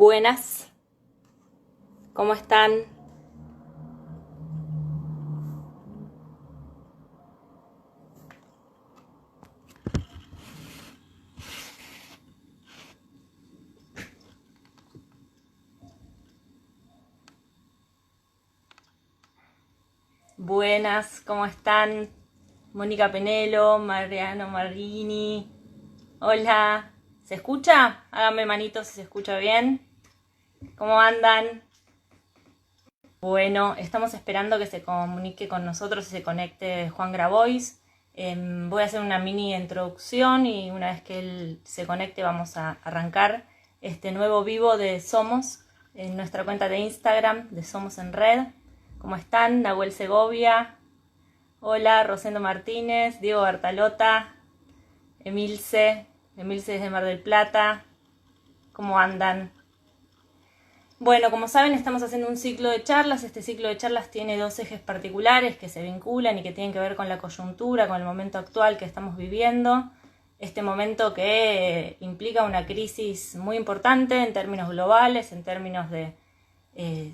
Buenas, ¿cómo están? Buenas, ¿cómo están? Mónica Penelo, Mariano Marini. Hola, ¿se escucha? Háganme manito si se escucha bien. ¿Cómo andan? Bueno, estamos esperando que se comunique con nosotros y se conecte Juan Grabois. Voy a hacer una mini introducción y una vez que él se conecte vamos a arrancar este nuevo vivo de Somos en nuestra cuenta de Instagram de Somos en Red. ¿Cómo están? Nahuel Segovia. Hola, Rosendo Martínez, Diego Bertalota, Emilce desde Mar del Plata. ¿Cómo andan? Bueno, como saben, estamos haciendo un ciclo de charlas. Este ciclo de charlas tiene dos ejes particulares que se vinculan y que tienen que ver con la coyuntura, con el momento actual que estamos viviendo. Este momento que implica una crisis muy importante en términos globales, en términos de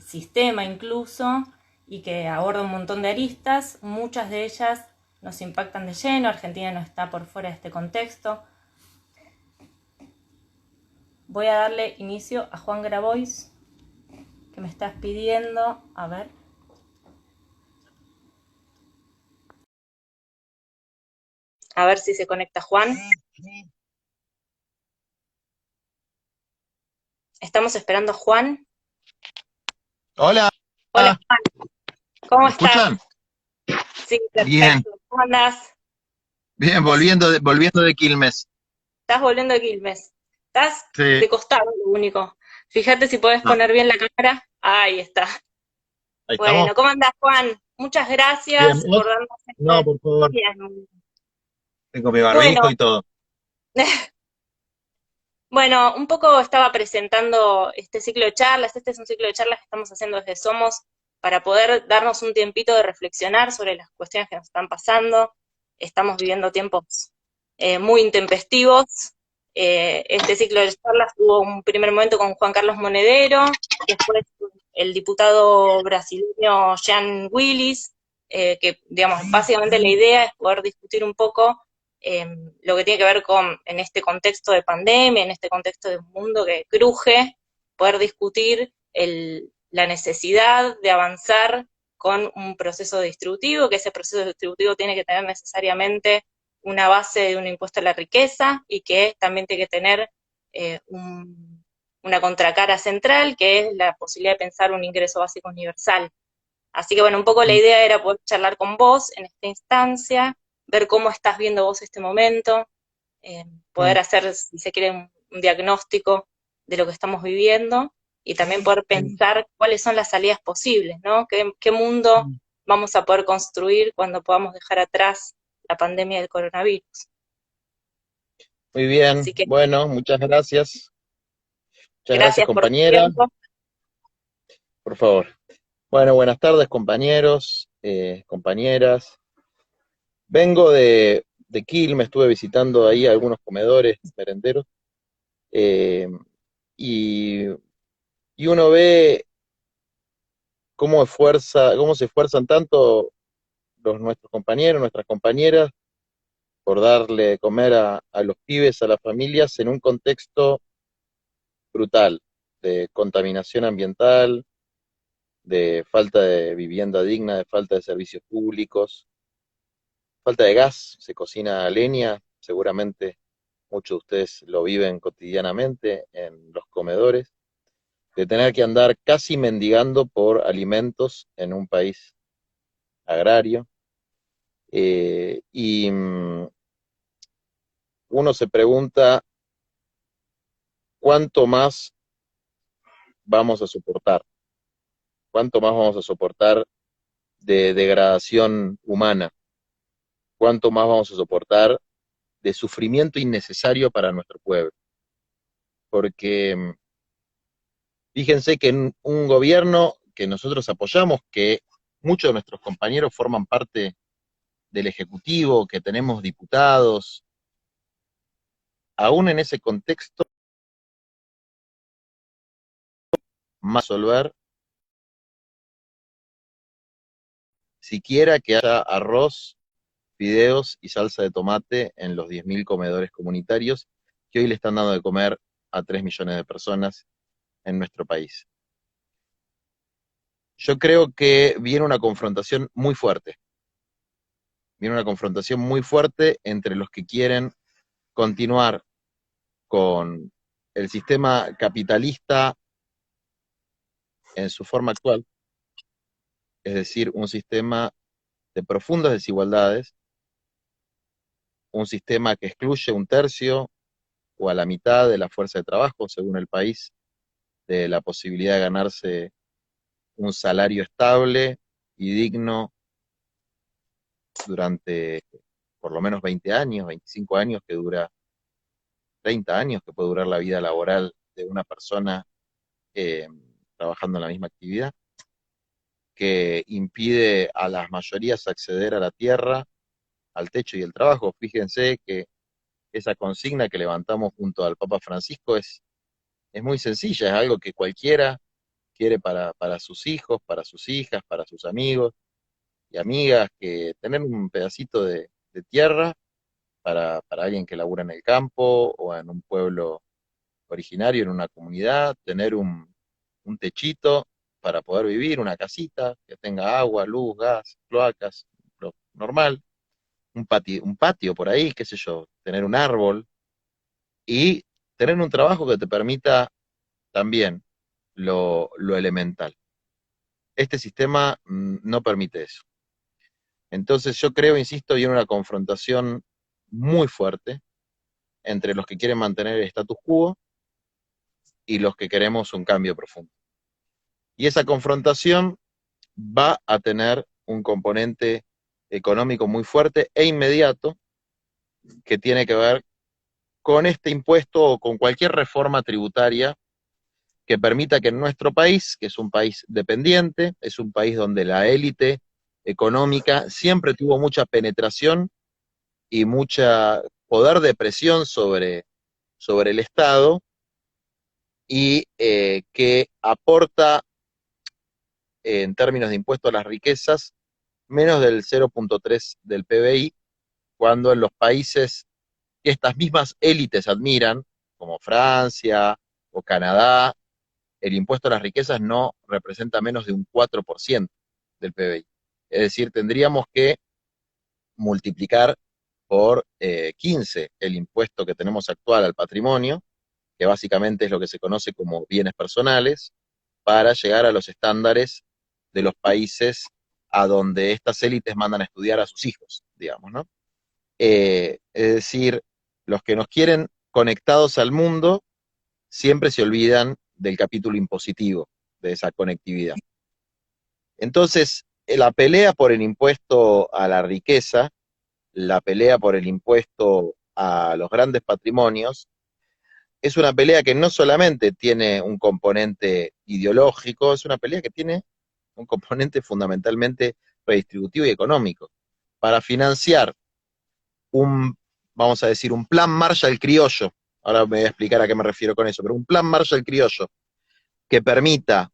sistema incluso, y que aborda un montón de aristas. Muchas de ellas nos impactan de lleno. Argentina no está por fuera de este contexto. Voy a darle inicio a Juan Grabois, que me estás pidiendo. A ver. A ver si se conecta Juan. Estamos esperando a Juan. Hola, Hola Juan, ¿cómo ¿me estás? escuchan? Sí, Bien, perfecto. ¿Cómo andás? bien, Decime, volviendo de Quilmes. estás volviendo de Quilmes. Estás Sí, de costado, lo único. Fíjate si podés no, poner bien la cámara. Ahí está. ahí estamos. Bueno, ¿cómo andás, Juan? Muchas Bien, gracias por ¿vos? darnos No, este... por favor, Bien. tengo mi barbijo Bueno, y todo. bueno, un poco estaba presentando este ciclo de charlas. Este es un ciclo de charlas que estamos haciendo desde Somos para poder darnos un tiempito de reflexionar sobre las cuestiones que nos están pasando. Estamos viviendo tiempos muy intempestivos. Este ciclo de charlas tuvo un primer momento con Juan Carlos Monedero, después el diputado brasileño Jean Willis, que, digamos, básicamente la idea es poder discutir un poco lo que tiene que ver con, en este contexto de pandemia, en este contexto de un mundo que cruje, poder discutir la necesidad de avanzar con un proceso distributivo, que ese proceso distributivo tiene que tener necesariamente una base de un impuesto a la riqueza y que también tiene que tener una contracara central, que es la posibilidad de pensar un ingreso básico universal. Así que bueno, un poco la Mm, idea era poder charlar con vos en esta instancia, ver cómo estás viendo vos este momento, poder mm, hacer, si se quiere, un diagnóstico de lo que estamos viviendo y también poder pensar cuáles son las salidas posibles, ¿no? ¿Qué mundo mm. vamos a poder construir cuando podamos dejar atrás la pandemia del coronavirus? Muy bien, Así que bueno, muchas gracias. Muchas gracias, gracias por tu compañera, tiempo. por favor. Bueno, buenas tardes, compañeros, compañeras. Vengo de Quilmes, estuve visitando ahí algunos comedores merenderos, eh, y, y uno ve cómo se esfuerzan tanto nuestros compañeros, nuestras compañeras, por darle de comer a los pibes, a las familias, en un contexto brutal de contaminación ambiental, de falta de vivienda digna, de falta de servicios públicos, falta de gas, se cocina a leña, seguramente muchos de ustedes lo viven cotidianamente en los comedores, de tener que andar casi mendigando por alimentos en un país agrario. Y uno se pregunta cuánto más vamos a soportar, cuánto más vamos a soportar de degradación humana, cuánto más vamos a soportar de sufrimiento innecesario para nuestro pueblo. Porque fíjense que en un gobierno que nosotros apoyamos, que muchos de nuestros compañeros forman parte del Ejecutivo, que tenemos diputados, aún en ese contexto más resolver, siquiera que haya arroz, fideos y salsa de tomate en los 10.000 comedores comunitarios que hoy le están dando de comer a 3 millones de personas en nuestro país. Yo creo que viene una confrontación muy fuerte, viene una confrontación muy fuerte entre los que quieren continuar con el sistema capitalista en su forma actual, es decir, un sistema de profundas desigualdades, un sistema que excluye un tercio o a la mitad de la fuerza de trabajo, según el país, de la posibilidad de ganarse un salario estable y digno durante por lo menos 20 años, 25 años, que dura 30 años, que puede durar la vida laboral de una persona eh, trabajando en la misma actividad, que impide a las mayorías acceder a la tierra, al techo y el trabajo. Fíjense que esa consigna que levantamos junto al Papa Francisco es muy sencilla, es algo que cualquiera quiere para sus hijos, para sus hijas, para sus amigos y amigas, que tener un pedacito de tierra para alguien que labura en el campo o en un pueblo originario, en una comunidad, tener un techito para poder vivir, una casita que tenga agua, luz, gas, cloacas, lo normal, un patio por ahí, qué sé yo, tener un árbol y tener un trabajo que te permita también lo elemental. Este sistema no permite eso. Entonces yo creo, insisto, viene una confrontación muy fuerte entre los que quieren mantener el status quo y los que queremos un cambio profundo. Y esa confrontación va a tener un componente económico muy fuerte e inmediato que tiene que ver con este impuesto o con cualquier reforma tributaria que permita que en nuestro país, que es un país dependiente, es un país donde la élite económica siempre tuvo mucha penetración y mucha poder de presión sobre el Estado y que aporta en términos de impuesto a las riquezas menos del 0,3 del PBI, cuando en los países que estas mismas élites admiran, como Francia o Canadá, el impuesto a las riquezas no representa menos de un 4% del PBI. Es decir, tendríamos que multiplicar por 15 el impuesto que tenemos actual al patrimonio, que básicamente es lo que se conoce como bienes personales, para llegar a los estándares de los países a donde estas élites mandan a estudiar a sus hijos, digamos, ¿no? Es decir, los que nos quieren conectados al mundo siempre se olvidan del capítulo impositivo de esa conectividad. Entonces, la pelea por el impuesto a la riqueza, la pelea por el impuesto a los grandes patrimonios, es una pelea que no solamente tiene un componente ideológico, es una pelea que tiene un componente fundamentalmente redistributivo y económico. Para financiar un, vamos a decir, un plan Marshall criollo, ahora me voy a explicar a qué me refiero con eso, pero un plan Marshall criollo que permita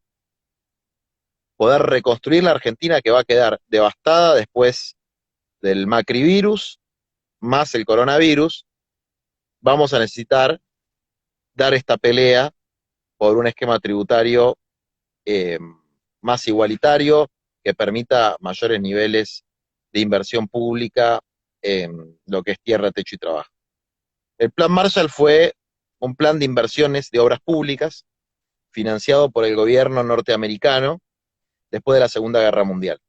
poder reconstruir la Argentina que va a quedar devastada después del macrivirus más el coronavirus, vamos a necesitar dar esta pelea por un esquema tributario eh, más igualitario, que permita mayores niveles de inversión pública en lo que es tierra, techo y trabajo. El Plan Marshall fue un plan de inversiones de obras públicas financiado por el gobierno norteamericano después de la Segunda Guerra Mundial.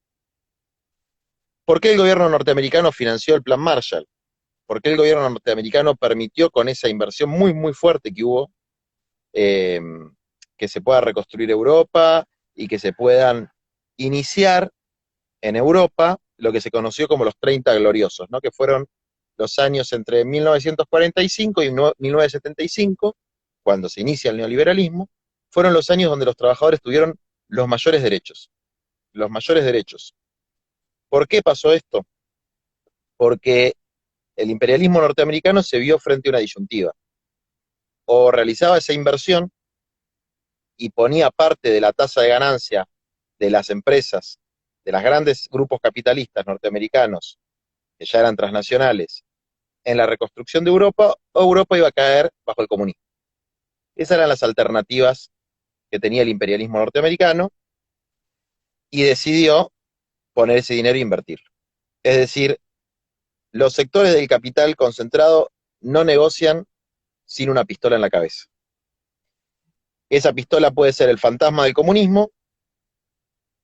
¿Por qué el gobierno norteamericano financió el Plan Marshall? ¿Por qué el gobierno norteamericano permitió con esa inversión muy, muy fuerte que hubo eh, que se pueda reconstruir Europa y que se puedan iniciar en Europa lo que se conoció como los 30 gloriosos, ¿no? Que fueron los años entre 1945 y 1975, cuando se inicia el neoliberalismo, fueron los años donde los trabajadores tuvieron los mayores derechos. Los mayores derechos. ¿Por qué pasó esto? Porque el imperialismo norteamericano se vio frente a una disyuntiva. O realizaba esa inversión y ponía parte de la tasa de ganancia de las empresas, de los grandes grupos capitalistas norteamericanos, que ya eran transnacionales, en la reconstrucción de Europa, o Europa iba a caer bajo el comunismo. Esas eran las alternativas que tenía el imperialismo norteamericano, y decidió poner ese dinero e invertirlo. Es decir, los sectores del capital concentrado no negocian sin una pistola en la cabeza. Esa pistola puede ser el fantasma del comunismo,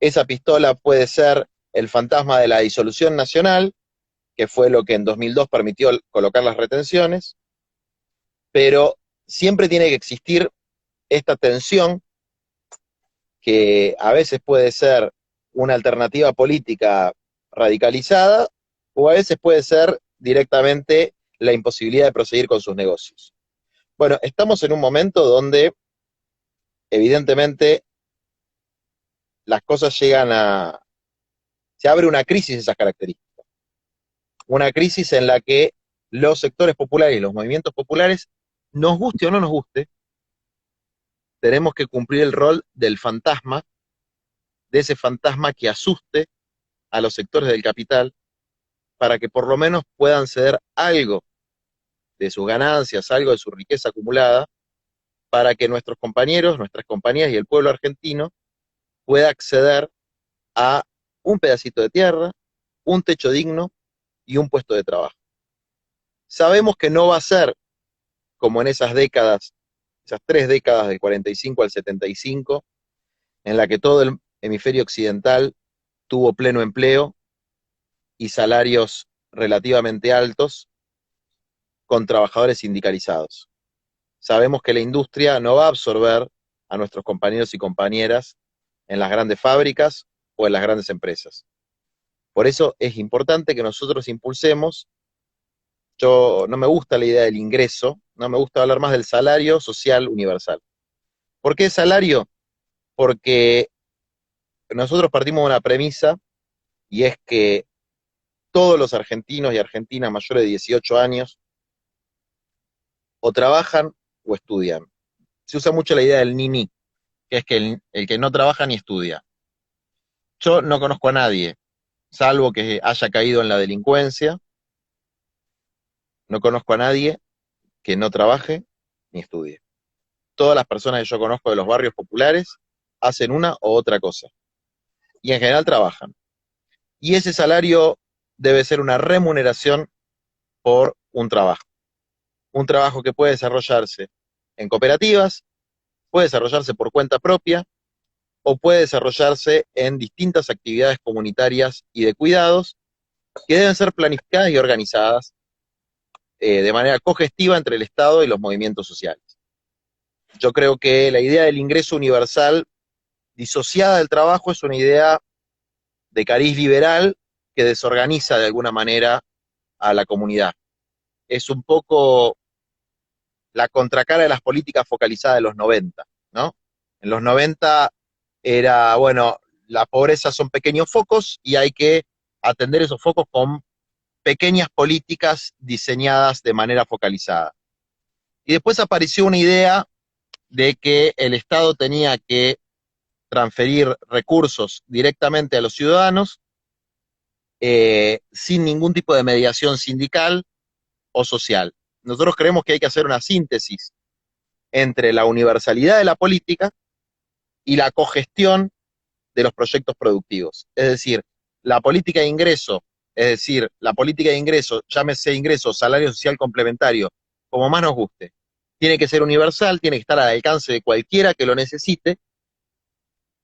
esa pistola puede ser el fantasma de la disolución nacional, que fue lo que en 2002 permitió colocar las retenciones, pero siempre tiene que existir esta tensión, que a veces puede ser una alternativa política radicalizada, o a veces puede ser directamente la imposibilidad de proseguir con sus negocios. Bueno, estamos en un momento donde evidentemente las cosas se abre una crisis de esas características, una crisis en la que los sectores populares y los movimientos populares, nos guste o no nos guste, tenemos que cumplir el rol del fantasma, de ese fantasma que asuste a los sectores del capital, para que por lo menos puedan ceder algo de sus ganancias, algo de su riqueza acumulada, para que nuestros compañeros, nuestras compañías y el pueblo argentino pueda acceder a un pedacito de tierra, un techo digno y un puesto de trabajo. Sabemos que no va a ser como en esas décadas, esas 3 décadas del 45 al 75, en la que todo el hemisferio occidental tuvo pleno empleo y salarios relativamente altos con trabajadores sindicalizados. Sabemos que la industria no va a absorber a nuestros compañeros y compañeras en las grandes fábricas o en las grandes empresas. Por eso es importante que nosotros impulsemos. Yo no me gusta la idea del ingreso, no me gusta hablar más del salario social universal. ¿Por qué salario? Porque nosotros partimos de una premisa, y es que todos los argentinos y argentinas mayores de 18 años o trabajan o estudian. Se usa mucho la idea del ni-ni, que es que el que no trabaja ni estudia. Yo no conozco a nadie, salvo que haya caído en la delincuencia, no conozco a nadie que no trabaje ni estudie. Todas las personas que yo conozco de los barrios populares hacen una u otra cosa, y en general trabajan. Y ese salario debe ser una remuneración por un trabajo que puede desarrollarse en cooperativas, puede desarrollarse por cuenta propia, o puede desarrollarse en distintas actividades comunitarias y de cuidados, que deben ser planificadas y organizadas de manera cogestiva entre el Estado y los movimientos sociales. Yo creo que la idea del ingreso universal disociada del trabajo es una idea de cariz liberal que desorganiza de alguna manera a la comunidad. Es un poco la contracara de las políticas focalizadas de los 90, ¿no? En los 90 era, bueno, la pobreza son pequeños focos y hay que atender esos focos con pequeñas políticas diseñadas de manera focalizada. Y después apareció una idea de que el Estado tenía que transferir recursos directamente a los ciudadanos, sin ningún tipo de mediación sindical o social. Nosotros creemos que hay que hacer una síntesis entre la universalidad de la política y la cogestión de los proyectos productivos. Es decir, la política de ingreso, llámese ingreso, salario social complementario, como más nos guste, tiene que ser universal, tiene que estar al alcance de cualquiera que lo necesite,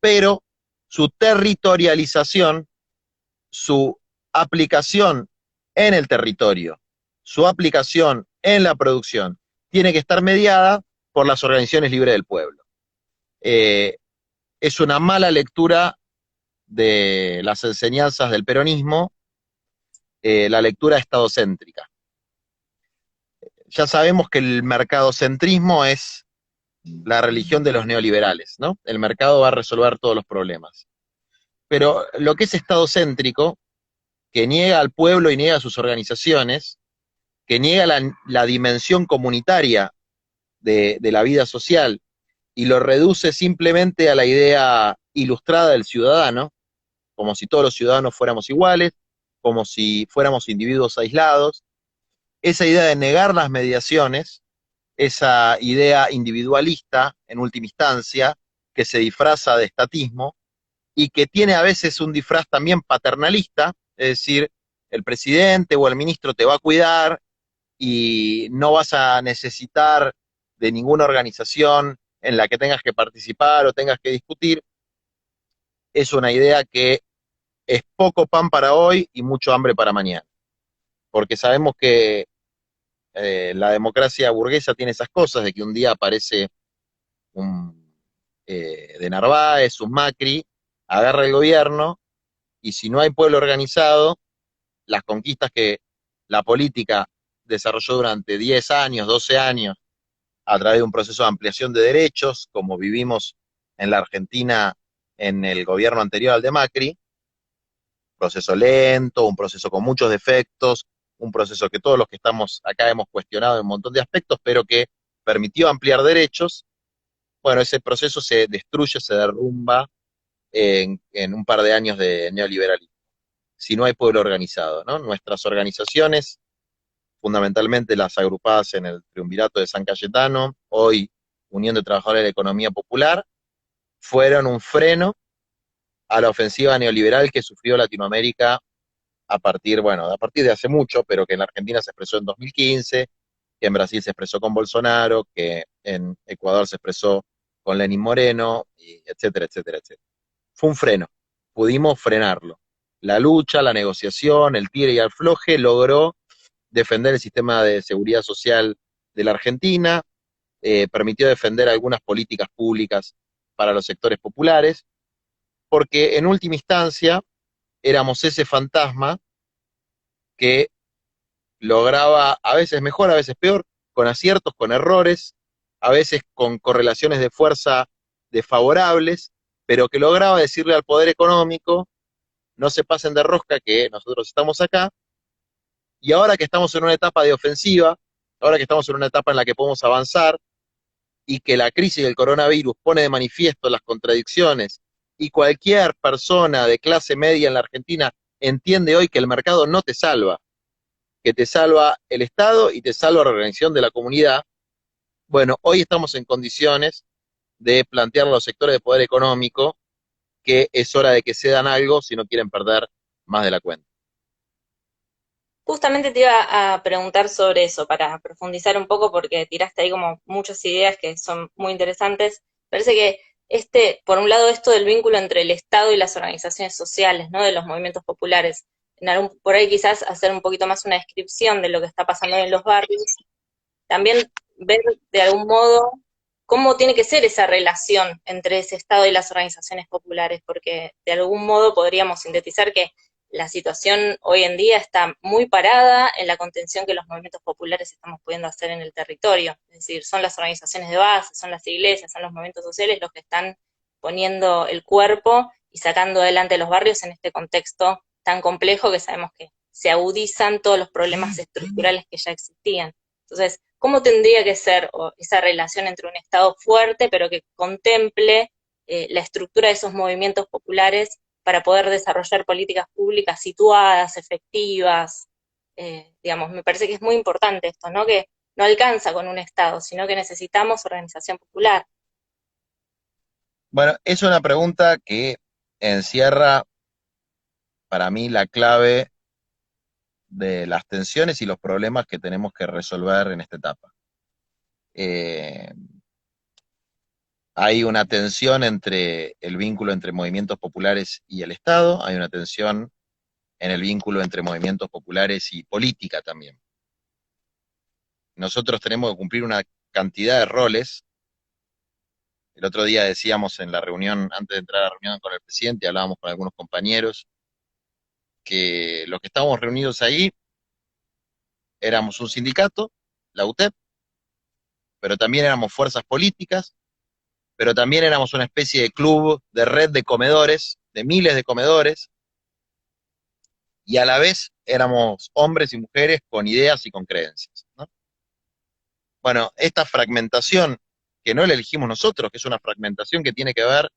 pero su territorialización, su aplicación en el territorio, su aplicación en la producción, tiene que estar mediada por las organizaciones libres del pueblo. Es una mala lectura de las enseñanzas del peronismo, la lectura estadocéntrica. Ya sabemos que el mercadocentrismo es la religión de los neoliberales, ¿no? El mercado va a resolver todos los problemas. Pero lo que es estadocéntrico, que niega al pueblo y niega a sus organizaciones, que niega la dimensión comunitaria de la vida social y lo reduce simplemente a la idea ilustrada del ciudadano, como si todos los ciudadanos fuéramos iguales, como si fuéramos individuos aislados. Esa idea de negar las mediaciones, esa idea individualista, en última instancia, que se disfraza de estatismo y que tiene a veces un disfraz también paternalista, es decir, el presidente o el ministro te va a cuidar y no vas a necesitar de ninguna organización en la que tengas que participar o tengas que discutir, es una idea que es poco pan para hoy y mucho hambre para mañana. Porque sabemos que la democracia burguesa tiene esas cosas, de que un día aparece un de Narváez, un Macri, agarra el gobierno, y si no hay pueblo organizado, las conquistas que la política desarrolló durante 10 años, 12 años, a través de un proceso de ampliación de derechos, como vivimos en la Argentina en el gobierno anterior al de Macri, proceso lento, un proceso con muchos defectos, un proceso que todos los que estamos acá hemos cuestionado en un montón de aspectos, pero que permitió ampliar derechos. Bueno, ese proceso se destruye, se derrumba en un par de años de neoliberalismo, si no hay pueblo organizado, ¿no? Nuestras organizaciones, fundamentalmente las agrupadas en el Triunvirato de San Cayetano, hoy Unión de Trabajadores de la Economía Popular, fueron un freno a la ofensiva neoliberal que sufrió Latinoamérica a partir de hace mucho, pero que en la Argentina se expresó en 2015, que en Brasil se expresó con Bolsonaro, que en Ecuador se expresó con Lenín Moreno, y etcétera, etcétera, etcétera. Fue un freno, pudimos frenarlo. La lucha, la negociación, el tire y afloje logró defender el sistema de seguridad social de la Argentina, permitió defender algunas políticas públicas para los sectores populares, porque en última instancia éramos ese fantasma que lograba, a veces mejor, a veces peor, con aciertos, con errores, a veces con correlaciones de fuerza desfavorables, pero que lograba decirle al poder económico, no se pasen de rosca que nosotros estamos acá, y ahora que estamos en una etapa de ofensiva, ahora que estamos en una etapa en la que podemos avanzar, y que la crisis del coronavirus pone de manifiesto las contradicciones, y cualquier persona de clase media en la Argentina entiende hoy que el mercado no te salva, que te salva el Estado y te salva la organización de la comunidad. Bueno, hoy estamos en condiciones de plantear a los sectores de poder económico que es hora de que cedan algo si no quieren perder más de la cuenta. Justamente te iba a preguntar sobre eso para profundizar un poco porque tiraste ahí como muchas ideas que son muy interesantes. Parece que por un lado, esto del vínculo entre el Estado y las organizaciones sociales, ¿no? De los movimientos populares. Por ahí quizás hacer un poquito más una descripción de lo que está pasando en los barrios. También ver de algún modo cómo tiene que ser esa relación entre ese Estado y las organizaciones populares, porque de algún modo podríamos sintetizar que la situación hoy en día está muy parada en la contención que los movimientos populares estamos pudiendo hacer en el territorio. Es decir, son las organizaciones de base, son las iglesias, son los movimientos sociales los que están poniendo el cuerpo y sacando adelante los barrios en este contexto tan complejo que sabemos que se agudizan todos los problemas estructurales que ya existían. Entonces, ¿cómo tendría que ser esa relación entre un Estado fuerte, pero que contemple la estructura de esos movimientos populares para poder desarrollar políticas públicas situadas, efectivas? Digamos, me parece que es muy importante esto, ¿no? Que no alcanza con un Estado, sino que necesitamos organización popular. Bueno, es una pregunta que encierra para mí la clave de las tensiones y los problemas que tenemos que resolver en esta etapa. Eh, Hay una tensión entre el vínculo entre movimientos populares y el Estado, hay una tensión en el vínculo entre movimientos populares y política también. Nosotros tenemos que cumplir una cantidad de roles. El otro día decíamos en la reunión, antes de entrar a la reunión con el presidente, hablábamos con algunos compañeros, que los que estábamos reunidos ahí éramos un sindicato, la UTEP, pero también éramos fuerzas políticas, pero también éramos una especie de club, de red de comedores, de miles de comedores, y a la vez éramos hombres y mujeres con ideas y con creencias, ¿no? Bueno, esta fragmentación que no la elegimos nosotros, que es una fragmentación que tiene que ver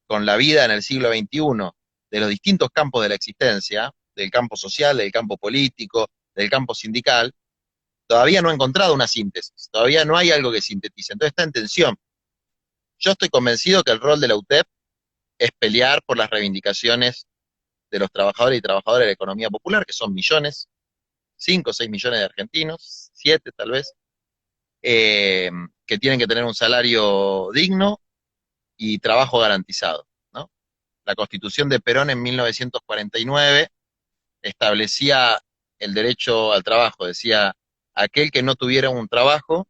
con la vida en el siglo XXI de los distintos campos de la existencia, del campo social, del campo político, del campo sindical, todavía no ha encontrado una síntesis, todavía no hay algo que sintetice, entonces está en tensión. Yo estoy convencido que el rol de la UTEP es pelear por las reivindicaciones de los trabajadores y trabajadoras de la economía popular, que son millones, 5 o 6 millones de argentinos, 7 tal vez, que tienen que tener un salario digno y trabajo garantizado, ¿no? La Constitución de Perón en 1949 establecía el derecho al trabajo, decía, aquel que no tuviera un trabajo,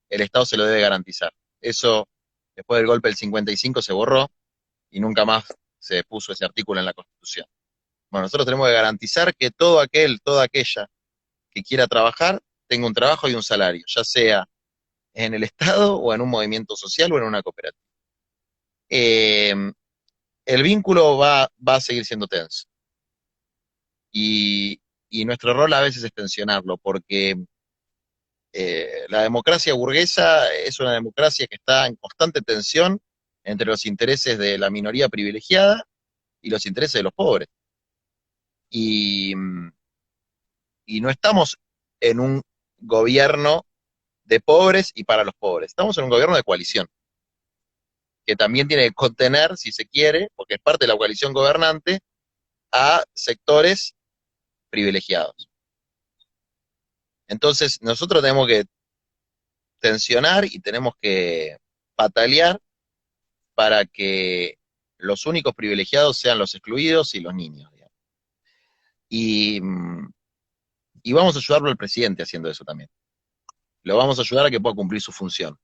el Estado se lo debe garantizar. Eso, después del golpe del 55, se borró y nunca más se puso ese artículo en la Constitución. Bueno, nosotros tenemos que garantizar que todo aquel, toda aquella que quiera trabajar, tenga un trabajo y un salario, ya sea en el Estado o en un movimiento social o en una cooperativa. Eh, el vínculo va a seguir siendo tenso y, y nuestro rol a veces es tensionarlo, porque la democracia burguesa es una democracia que está en constante tensión entre los intereses de la minoría privilegiada y los intereses de los pobres. Y, y no estamos en un gobierno de pobres y para los pobres, estamos en un gobierno de coalición, que también tiene que contener, si se quiere, porque es parte de la coalición gobernante, a sectores privilegiados. Entonces, nosotros tenemos que tensionar y tenemos que patalear para que los únicos privilegiados sean los excluidos y los niños. Digamos. Y, y vamos a ayudarlo al presidente haciendo eso también. Lo vamos a ayudar a que pueda cumplir su función.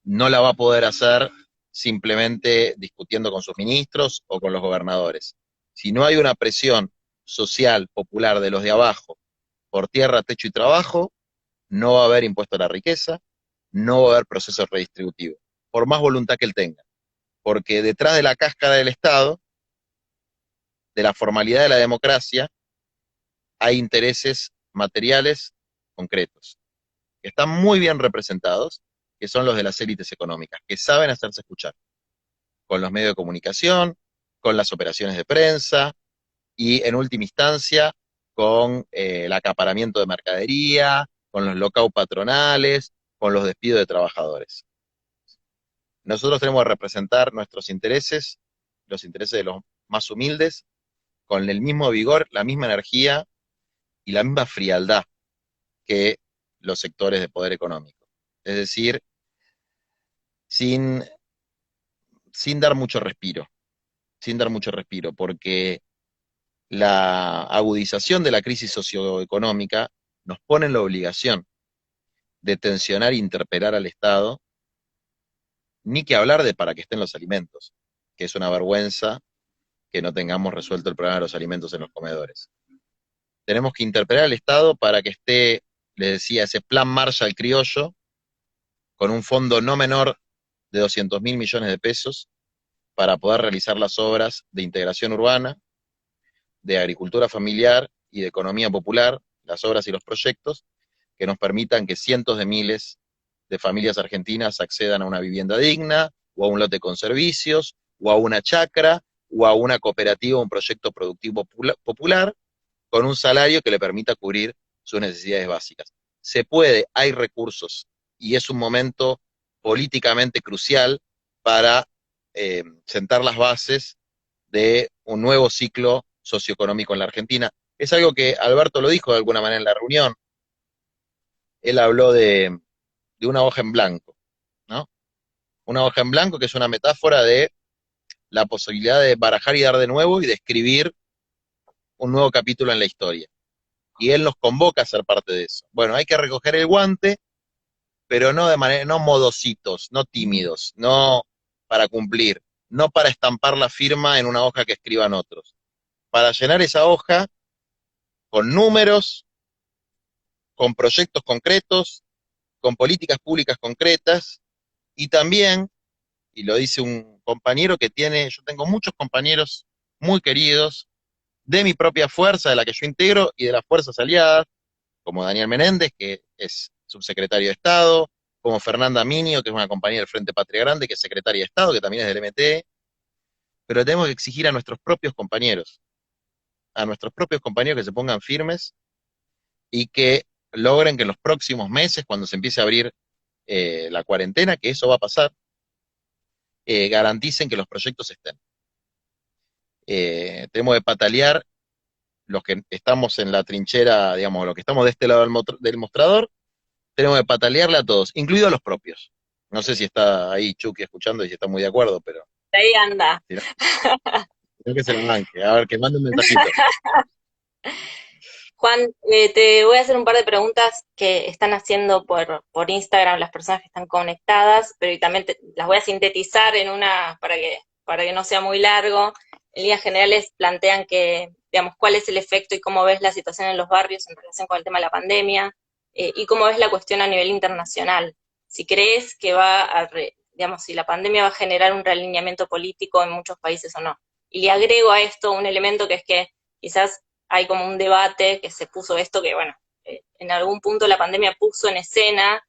No la va a poder hacer simplemente discutiendo con sus ministros o con los gobernadores. Si no hay una presión social, popular de los de abajo, por tierra, techo y trabajo, no va a haber impuesto a la riqueza, no va a haber proceso redistributivo, por más voluntad que él tenga. Porque detrás de la cáscara del Estado, de la formalidad de la democracia, hay intereses materiales concretos, que están muy bien representados, que son los de las élites económicas, que saben hacerse escuchar, con los medios de comunicación, con las operaciones de prensa y, en última instancia, con el acaparamiento de mercadería, con los lockouts patronales, con los despidos de trabajadores. Nosotros tenemos que representar nuestros intereses, los intereses de los más humildes, con el mismo vigor, la misma energía y la misma frialdad que los sectores de poder económico. Es decir, sin, sin dar mucho respiro, sin dar mucho respiro, porque la agudización de la crisis socioeconómica nos pone en la obligación de tensionar e interpelar al Estado, ni que hablar de para que estén los alimentos, que es una vergüenza que no tengamos resuelto el problema de los alimentos en los comedores. Tenemos que interpelar al Estado para que esté, les decía, ese plan Marshall criollo, con un fondo no menor de 200.000 millones de pesos, para poder realizar las obras de integración urbana, de agricultura familiar y de economía popular, las obras y los proyectos, que nos permitan que cientos de miles de familias argentinas accedan a una vivienda digna, o a un lote con servicios, o a una chacra, o a una cooperativa, un proyecto productivo popular, con un salario que le permita cubrir sus necesidades básicas. Se puede, hay recursos, y es un momento políticamente crucial para sentar las bases de un nuevo ciclo socioeconómico en la Argentina. Es algo que Alberto lo dijo de alguna manera en la reunión. Él habló de una hoja en blanco, ¿no? Una hoja en blanco que es una metáfora de la posibilidad de barajar y dar de nuevo y de escribir un nuevo capítulo en la historia. Y él nos convoca a ser parte de eso. Bueno, hay que recoger el guante, pero no de manera, no modositos, no tímidos, no para cumplir, no para estampar la firma en una hoja que escriban otros. Para llenar esa hoja con números, con proyectos concretos, con políticas públicas concretas, y también, y lo dice un compañero que tiene, yo tengo muchos compañeros muy queridos, de mi propia fuerza, de la que yo integro, y de las fuerzas aliadas, como Daniel Menéndez, que es subsecretario de Estado, como Fernanda Minio, que es una compañera del Frente Patria Grande, que es secretaria de Estado, que también es del MTE, pero tenemos que exigir a nuestros propios compañeros que se pongan firmes y que logren que en los próximos meses, cuando se empiece a abrir la cuarentena, que eso va a pasar, garanticen que los proyectos estén. Tenemos que patalear los que estamos en la trinchera, digamos, los que estamos de este lado del mostrador, tenemos que patalearle a todos, incluidos a los propios. No sé si está ahí Chucky escuchando y si está muy de acuerdo, pero Ahí anda. si no, sino que se lo banque. A ver, que mande un mensajito. Juan, te voy a hacer un par de preguntas que están haciendo por Instagram las personas que están conectadas, pero y también las voy a sintetizar en una para que no sea muy largo. En líneas generales plantean que, digamos, cuál es el efecto y cómo ves la situación en los barrios en relación con el tema de la pandemia, y cómo ves la cuestión a nivel internacional. Si crees que digamos, si la pandemia va a generar un realineamiento político en muchos países o no. Y le agrego a esto un elemento que es que quizás hay como un debate que se puso esto que, bueno, en algún punto la pandemia puso en escena,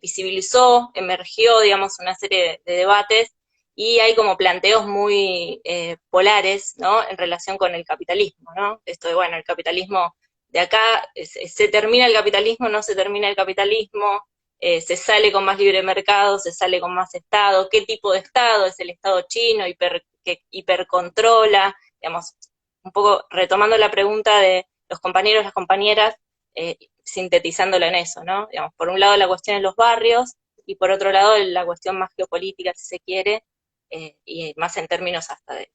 visibilizó, emergió, digamos, una serie de debates, y hay como planteos muy polares, ¿no?, en relación con el capitalismo, ¿no? Esto de, bueno, el capitalismo de acá, se termina el capitalismo, no se termina el capitalismo, se sale con más libre mercado, se sale con más Estado, ¿qué tipo de Estado? ¿Es el Estado chino que hipercontrola? Digamos, un poco retomando la pregunta de los compañeros, las compañeras, sintetizándola en eso, ¿no? Digamos, por un lado la cuestión en los barrios y por otro lado la cuestión más geopolítica, si se quiere, y más en términos hasta de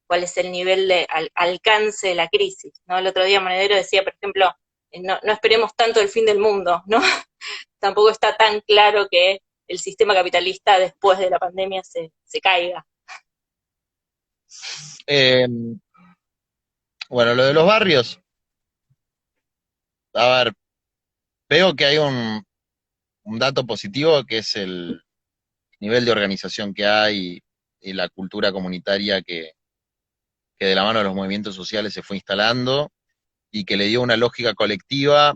cuál es el nivel de alcance de la crisis, ¿no? El otro día Monedero decía, por ejemplo, no esperemos tanto el fin del mundo, ¿no? Tampoco está tan claro que el sistema capitalista después de la pandemia se caiga. Eh, bueno, lo de los barrios, a ver, veo que hay un dato positivo que es el nivel de organización que hay y la cultura comunitaria que de la mano de los movimientos sociales se fue instalando y que le dio una lógica colectiva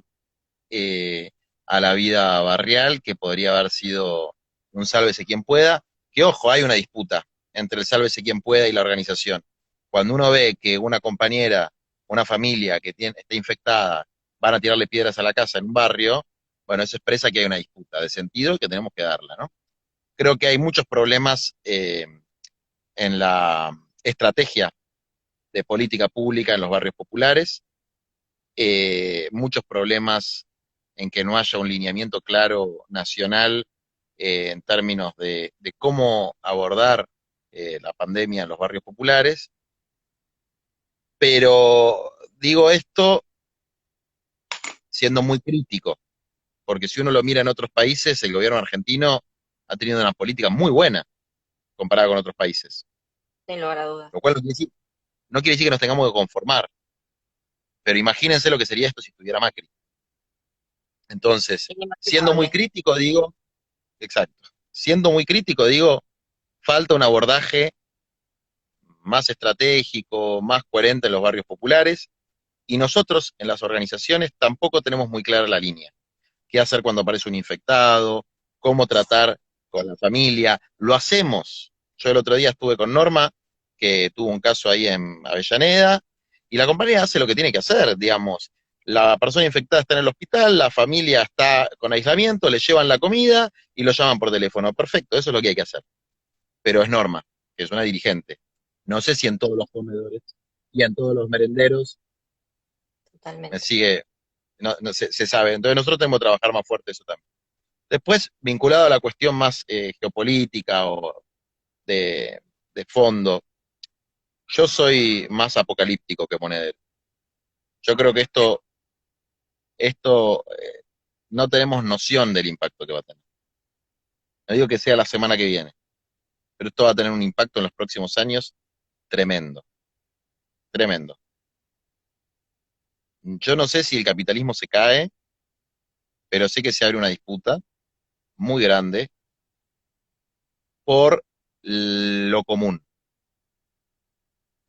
a la vida barrial que podría haber sido un sálvese quien pueda, que ojo, hay una disputa entre el sálvese quien pueda y la organización. Cuando uno ve que una compañera, una familia que está infectada, van a tirarle piedras a la casa en un barrio, bueno, eso expresa que hay una disputa de sentido que tenemos que darla, ¿no? Creo que hay muchos problemas en la estrategia de política pública en los barrios populares, muchos problemas en que no haya un lineamiento claro nacional en términos de cómo abordar la pandemia en los barrios populares, pero digo esto siendo muy crítico, porque si uno lo mira en otros países, el gobierno argentino ha tenido una política muy buena comparada con otros países, Sin lugar a dudas. lo cual no quiere decir que nos tengamos que conformar, pero imagínense lo que sería esto si estuviera Macri. Entonces, siendo muy Inimaginable. crítico, digo, exacto, siendo muy crítico, digo, falta un abordaje más estratégico, más coherente en los barrios populares, y nosotros en las organizaciones tampoco tenemos muy clara la línea. ¿Qué hacer cuando aparece un infectado? ¿Cómo tratar con la familia? Lo hacemos. Yo el otro día estuve con Norma, que tuvo un caso ahí en Avellaneda, y la compañía hace lo que tiene que hacer, digamos. La persona infectada está en el hospital, la familia está con aislamiento, le llevan la comida y lo llaman por teléfono. Perfecto, eso es lo que hay que hacer. Pero es Norma, que es una dirigente. No sé si en todos los comedores y en todos los merenderos me Totalmente. sigue, se sabe. Entonces nosotros tenemos que trabajar más fuerte eso también. Después, vinculado a la cuestión más geopolítica o de, de, fondo, yo soy más apocalíptico que monedero. Yo creo que esto no tenemos noción del impacto que va a tener. No digo que sea la semana que viene, pero esto va a tener un impacto en los próximos años tremendo, tremendo. Yo no sé si el capitalismo se cae, pero sé que se abre una disputa muy grande por lo común.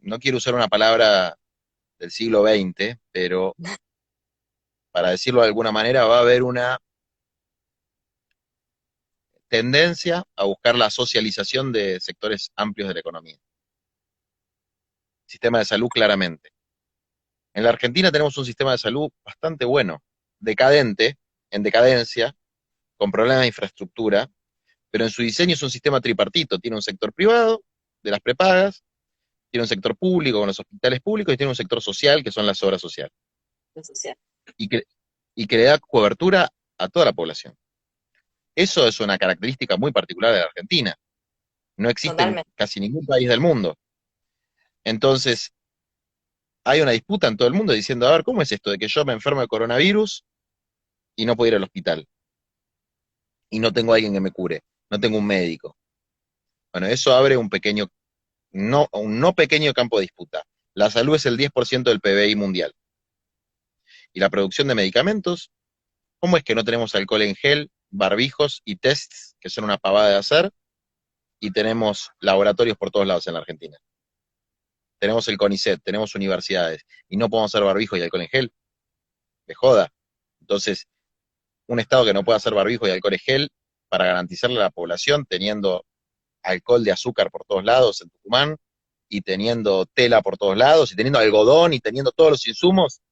No quiero usar una palabra del siglo XX, pero para decirlo de alguna manera, va a haber tendencia a buscar la socialización de sectores amplios de la economía. Sistema de salud claramente. En la Argentina tenemos un sistema de salud bastante bueno, decadente, en decadencia, con problemas de infraestructura, pero en su diseño es un sistema tripartito. Tiene un sector privado, de las prepagas, tiene un sector público con los hospitales públicos y tiene un sector social, que son las obras sociales. social. Y que, y que le da cobertura a toda la población. Eso es una característica muy particular de la Argentina. No existe en Totalmente. casi ningún país del mundo. Entonces, hay una disputa en todo el mundo diciendo, a ver, ¿cómo es esto de que yo me enfermo de coronavirus y no puedo ir al hospital? Y no tengo a alguien que me cure, no tengo un médico. Bueno, eso abre un no pequeño campo de disputa. La salud es el 10% del PBI mundial. Y la producción de medicamentos, ¿cómo es que no tenemos alcohol en gel, barbijos y tests, que son una pavada de hacer, y tenemos laboratorios por todos lados en la Argentina? Tenemos el CONICET, tenemos universidades, y no podemos hacer barbijos y alcohol en gel, de joda. Entonces, un Estado que no pueda hacer barbijos y alcohol en gel para garantizarle a la población, teniendo alcohol de azúcar por todos lados en Tucumán, y teniendo tela por todos lados, y teniendo algodón, y teniendo todos los insumos,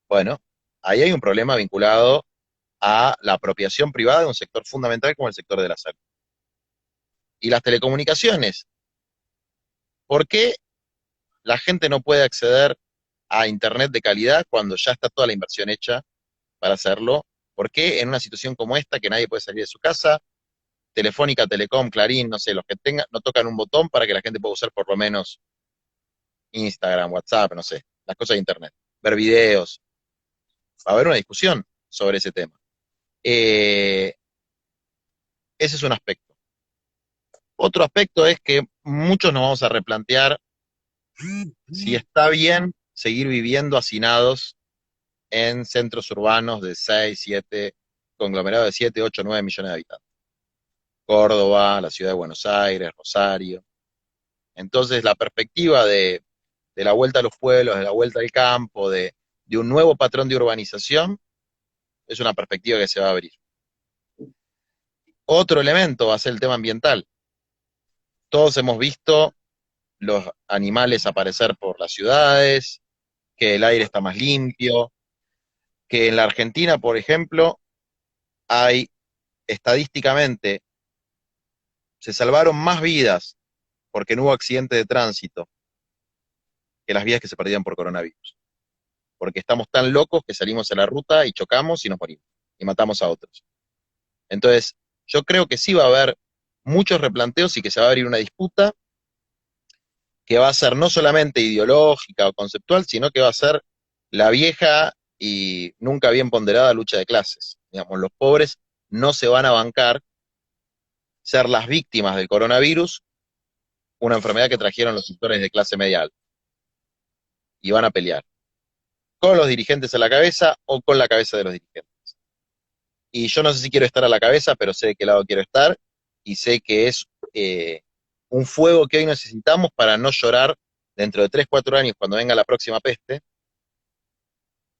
bueno, ahí hay un problema vinculado a la apropiación privada de un sector fundamental como el sector de la salud. Y las telecomunicaciones, ¿por qué la gente no puede acceder a Internet de calidad cuando ya está toda la inversión hecha para hacerlo? ¿Por qué en una situación como esta, que nadie puede salir de su casa, Telefónica, Telecom, Clarín, no sé, los que tengan, no tocan un botón para que la gente pueda usar por lo menos Instagram, WhatsApp, no sé, las cosas de Internet, ver videos? Va a haber una discusión sobre ese tema. Ese es un aspecto. Otro aspecto es que muchos nos vamos a replantear si está bien seguir viviendo hacinados en centros urbanos de 6, 7, conglomerados de 7, 8, 9 millones de habitantes. Córdoba, la ciudad de Buenos Aires, Rosario. Entonces, la perspectiva de la vuelta a los pueblos, de la vuelta al campo, de un nuevo patrón de urbanización, es una perspectiva que se va a abrir. Otro elemento va a ser el tema ambiental. Todos hemos visto los animales aparecer por las ciudades, que el aire está más limpio, que en la Argentina, por ejemplo, hay estadísticamente, se salvaron más vidas porque no hubo accidente de tránsito que las vidas que se perdían por coronavirus. Porque estamos tan locos que salimos a la ruta y chocamos y nos morimos y matamos a otros. Entonces, yo creo que sí va a haber muchos replanteos y que se va a abrir una disputa que va a ser no solamente ideológica o conceptual, sino que va a ser la vieja y nunca bien ponderada lucha de clases. Digamos, los pobres no se van a bancar ser las víctimas del coronavirus, una enfermedad que trajeron los sectores de clase media alta, y van a pelear con los dirigentes a la cabeza o con la cabeza de los dirigentes. Y yo no sé si quiero estar a la cabeza, pero sé de qué lado quiero estar, y sé que es un fuego que hoy necesitamos para no llorar dentro de 3, 4 años, cuando venga la próxima peste,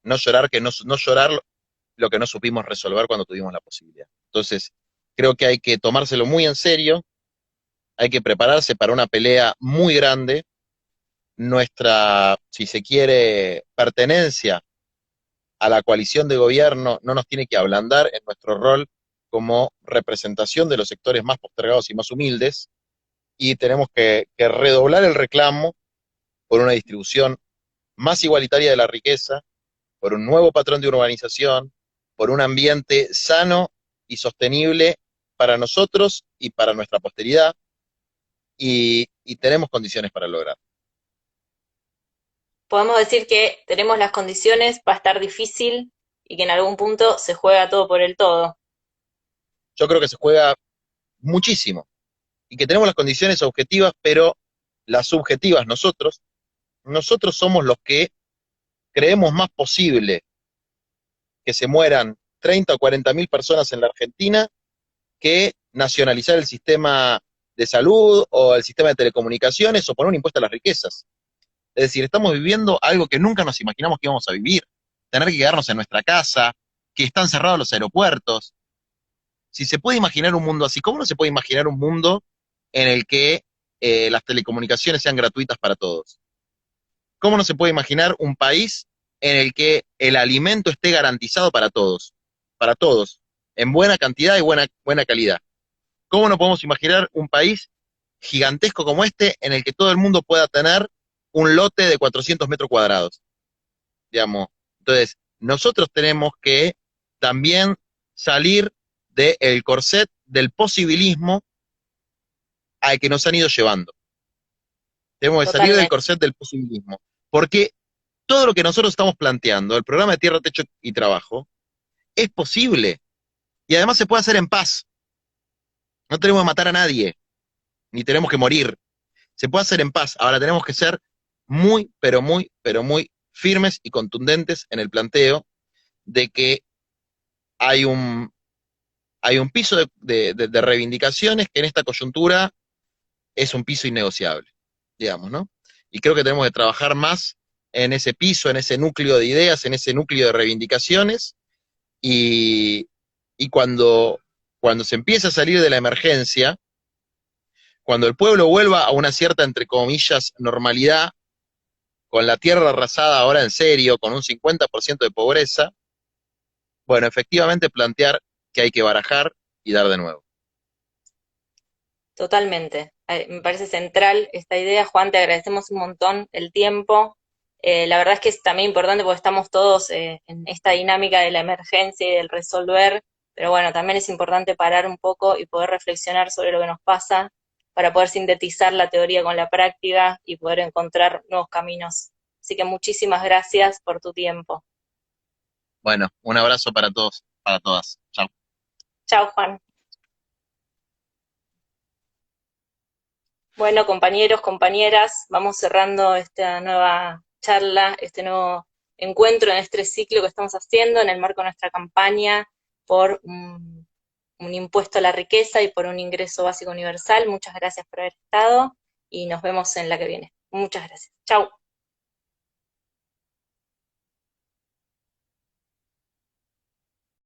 no llorar, no llorar lo que no supimos resolver cuando tuvimos la posibilidad. Entonces, creo que hay que tomárselo muy en serio, hay que prepararse para una pelea muy grande. Nuestra, si se quiere, pertenencia a la coalición de gobierno no nos tiene que ablandar en nuestro rol como representación de los sectores más postergados y más humildes, y tenemos que redoblar el reclamo por una distribución más igualitaria de la riqueza, por un nuevo patrón de urbanización, por un ambiente sano y sostenible para nosotros y para nuestra posteridad, y tenemos condiciones para lograr. Podemos decir que tenemos las condiciones, va a estar difícil y que en algún punto se juega todo por el todo. Yo creo que se juega muchísimo y que tenemos las condiciones objetivas, pero las subjetivas nosotros somos los que creemos más posible que se mueran 30 o 40 mil personas en la Argentina que nacionalizar el sistema de salud o el sistema de telecomunicaciones o poner un impuesto a las riquezas. Es decir, estamos viviendo algo que nunca nos imaginamos que íbamos a vivir. Tener que quedarnos en nuestra casa, que están cerrados los aeropuertos. Si se puede imaginar un mundo así, ¿cómo no se puede imaginar un mundo en el que las telecomunicaciones sean gratuitas para todos? ¿Cómo no se puede imaginar un país en el que el alimento esté garantizado para todos, en buena cantidad y buena calidad? ¿Cómo no podemos imaginar un país gigantesco como este en el que todo el mundo pueda tener un lote de 400 metros cuadrados? Digamos. Entonces, nosotros tenemos que también salir del corset del posibilismo al que nos han ido llevando. Tenemos que salir del Totalmente, corset del posibilismo. Porque todo lo que nosotros estamos planteando, el programa de Tierra, Techo y Trabajo, es posible. Y además se puede hacer en paz. No tenemos que matar a nadie, ni tenemos que morir. Se puede hacer en paz. Ahora tenemos que ser muy, pero muy firmes y contundentes en el planteo de que hay hay un piso de reivindicaciones que en esta coyuntura es un piso innegociable, digamos, ¿no? Y creo que tenemos que trabajar más en ese piso, en ese núcleo de ideas, en ese núcleo de reivindicaciones, y, y cuando se empieza a salir de la emergencia, cuando el pueblo vuelva a una cierta, entre comillas, normalidad, con la tierra arrasada ahora en serio, con un 50% de pobreza, bueno, efectivamente plantear que hay que barajar y dar de nuevo. totalmente. Me parece central esta idea. Juan, te agradecemos un montón el tiempo. La verdad es que es también importante porque estamos todos en esta dinámica de la emergencia y del resolver, pero bueno, también es importante parar un poco y poder reflexionar sobre lo que nos pasa para poder sintetizar la teoría con la práctica y poder encontrar nuevos caminos. Así que muchísimas gracias por tu tiempo. Bueno, un abrazo para todos, para todas. Chao. Chao, Juan. Bueno, compañeros, compañeras, vamos cerrando esta nueva charla, este nuevo encuentro en este ciclo que estamos haciendo en el marco de nuestra campaña por un impuesto a la riqueza y por un ingreso básico universal. Muchas gracias por haber estado y nos vemos en la que viene. Muchas gracias. Chau.